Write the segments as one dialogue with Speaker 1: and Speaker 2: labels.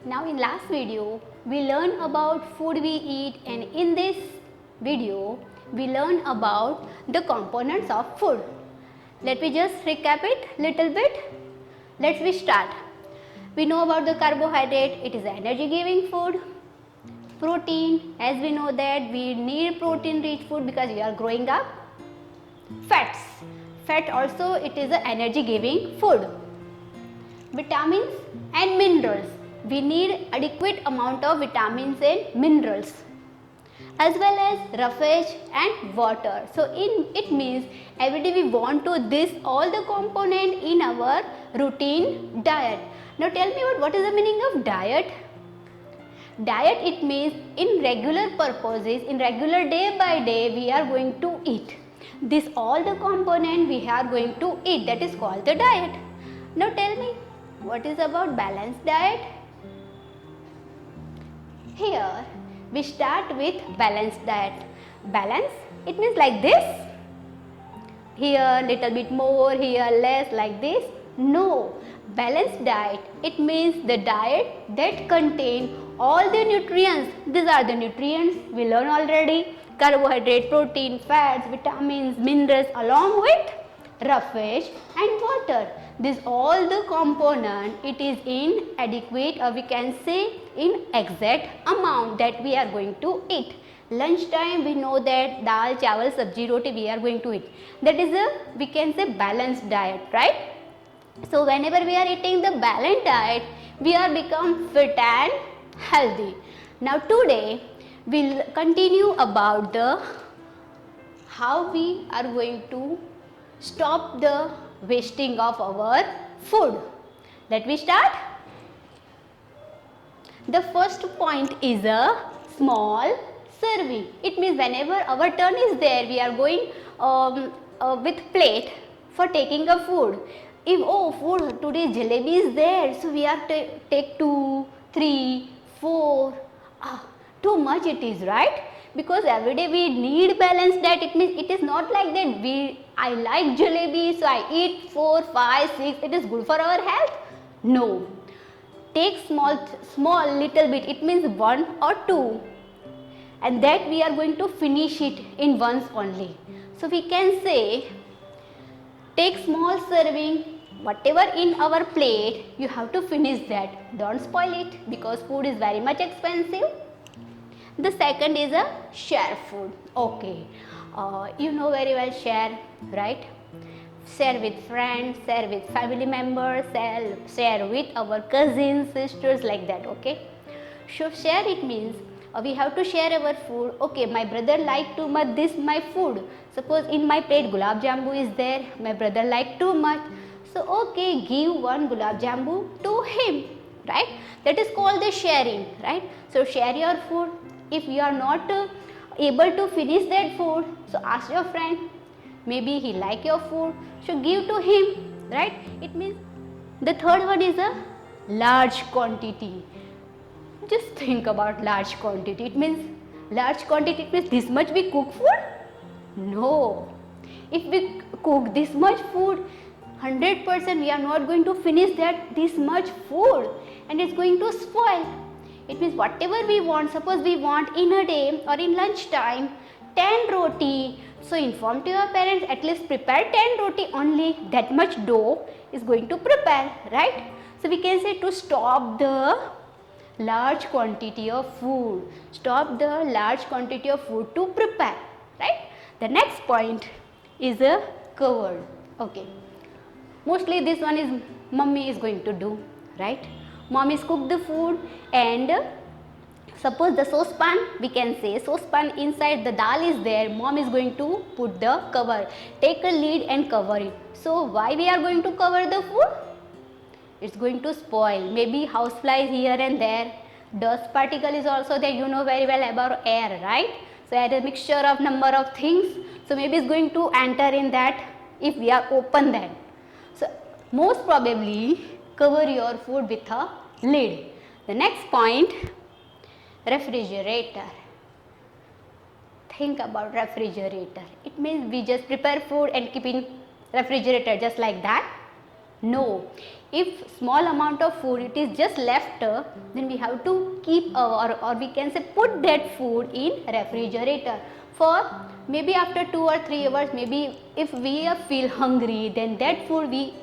Speaker 1: Now in last video we learned about food we eat, and in this video we learn about the components of food. Let me just recap it little bit. Let's we start. We know about the carbohydrate, it is energy giving food. Protein, as we know that we need protein rich food because we are growing up. Fats, fat also it is a energy giving food. Vitamins and minerals, we need adequate amount of vitamins and minerals, as well as roughage and water. So it means every day we want to this all the component in our routine diet. Now tell me what is the meaning of diet? Diet, it means in regular purposes, in regular day by day we are going to eat this all the component we are going to eat, that is called the diet. Now tell me what is about balanced diet? Here we start with balanced diet. Balance, it means like this, here little bit more, here less, like this. No, balanced diet, it means the diet that contain all the nutrients. These are the nutrients we learned already: carbohydrate, protein, fats, vitamins, minerals, along with roughage and water. These all the component, it is in adequate, or we can say in exact amount that we are going to eat. Lunch time we know that dal, chawal, sabji, roti we are going to eat. That is a, we can say, balanced diet, right? So whenever we are eating the balanced diet, we are become fit and healthy. Now today we'll continue about the how we are going to stop the wasting of our food. Let me start. The first point is a small serving. It means whenever our turn is there, we are going with plate for taking a food. If food today jalebi is there, so we are take 2, 3, 4. Too much it is, right? Because every day we need balanced diet. It means it is not like that I like jalebi, so I eat 4, 5, 6. It is good for our health. No. Take small little bit. It means 1 or 2, and that we are going to finish it in once only. So we can say take small serving, whatever in our plate, you have to finish that. Don't spoil it because food is very much expensive. The second is a share food. Okay, you know very well share, right? Share with friends, share with family members, share with our cousins, sisters, like that. Okay, so share, it means we have to share our food. Okay, my brother like too much this my food. Suppose in my plate gulab jambu is there, my brother like too much. So okay, give one gulab jambu to him, right? That is called the sharing, right? So share your food. If you are not able to finish that food, so ask your friend. Maybe he like your food, so give to him, right? It means the third one is a large quantity. Just think about large quantity. It means large quantity, it means this much we cook food? No. If we cook this much food, 100% we are not going to finish that this much food, and it's going to spoil. It means whatever we want, suppose we want in a day or in lunch time 10 roti, so inform to your parents, at least prepare 10 roti only, that much dough is going to prepare, right? So we can say to stop the large quantity of food, stop the large quantity of food to prepare, right? The next point is a covered. Okay, mostly this one is mummy is going to do, right? Mom is cook the food, and suppose the saucepan, we can say saucepan, inside the dal is there, mom is going to put the cover, take a lid and cover it. So why we are going to cover the food? It's going to spoil. Maybe houseflies here and there, dust particle is also there. You know very well about air, right? So air is a mixture of number of things, so maybe it's going to enter in that if we are open that. So most probably cover your food with a lid. The next point, refrigerator. Think about refrigerator. It means we just prepare food and keep in refrigerator just like that? No. If small amount of food it is just left, then we have to keep or we can say put that food in refrigerator for maybe after 2 or 3 hours. Maybe if we feel hungry, then that food we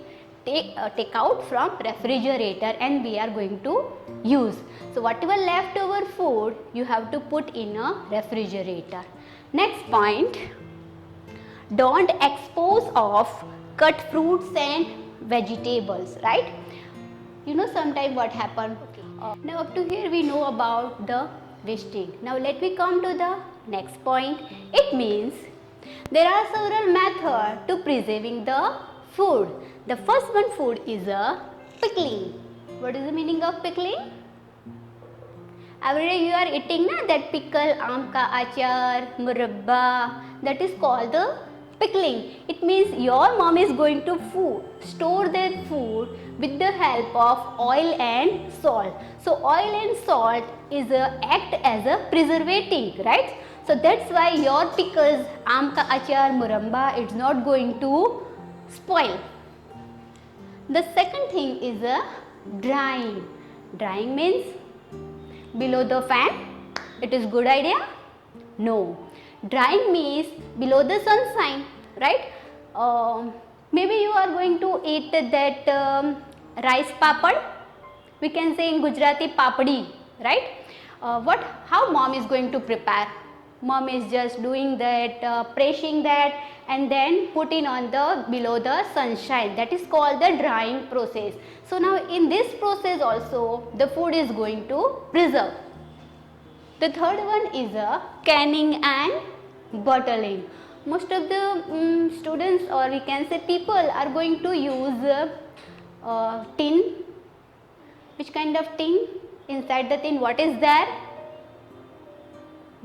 Speaker 1: take out from refrigerator and we are going to use. So whatever leftover food you have to put in a refrigerator. Next point, don't expose of cut fruits and vegetables, right? You know sometimes what happen. Now up to here we know about the wasting. Now let me come to the next point. It means there are several methods to preserving the food. The first one food is a pickling. What is the meaning of pickling? Every day you are eating that pickle, aam ka achar, murabba, that is called the pickling. It means your mom is going to store their food with the help of oil and salt. So oil and salt is act as a preservative, right? So that's why your pickles, aam ka achar, murabba, it's not going to spoil. The second thing is drying. Drying means below the fan. It is good idea? No. Drying means below the sunshine, right? Maybe you are going to eat that rice papad. We can say in Gujarati papdi, right? How mom is going to prepare? Mom is just doing that, pressing that and then putting on the below the sunshine. That is called the drying process. So now in this process also the food is going to preserve. The third one is canning and bottling. Most of the students or we can say people are going to use tin. Which kind of tin? Inside the tin what is there?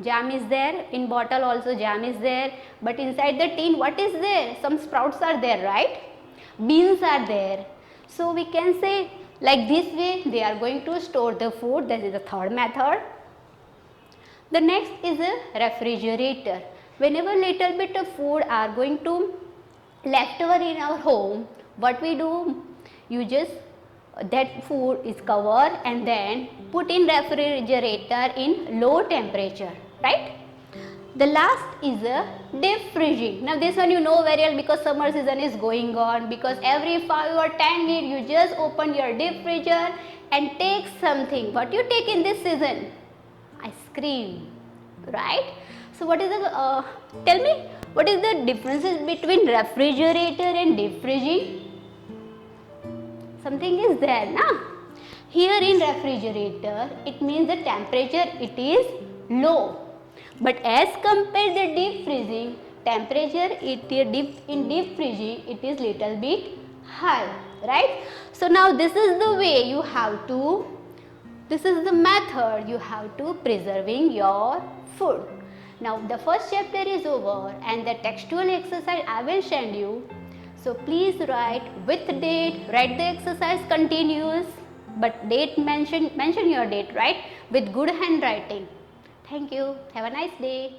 Speaker 1: Jam is there. In bottle also jam is there. But inside the tin what is there? Some sprouts are there, right? Beans are there. So we can say like this way they are going to store the food. That is the third method. The next is a refrigerator. Whenever little bit of food are going to leftover in our home, what we do? You just that food is covered and then put in refrigerator in low temperature, right? The last is a deep freezing. Now this one you know very well because summer season is going on, because every 5 or 10 minutes you just open your deep freezer and take something. What you take in this season? Ice cream, right? So what is the tell me what is the differences between refrigerator and deep freezing? Something is there, na? Here in refrigerator it means the temperature it is low, but as compared the deep freezing temperature in deep freezing it is little bit high, right? So now this is the way you have to, this is the method you have to preserving your food. Now the first chapter is over and the textual exercise I will send you. So please write with date, write the exercise continuous, but date mention your date, right? With good handwriting. Thank you. Have a nice day.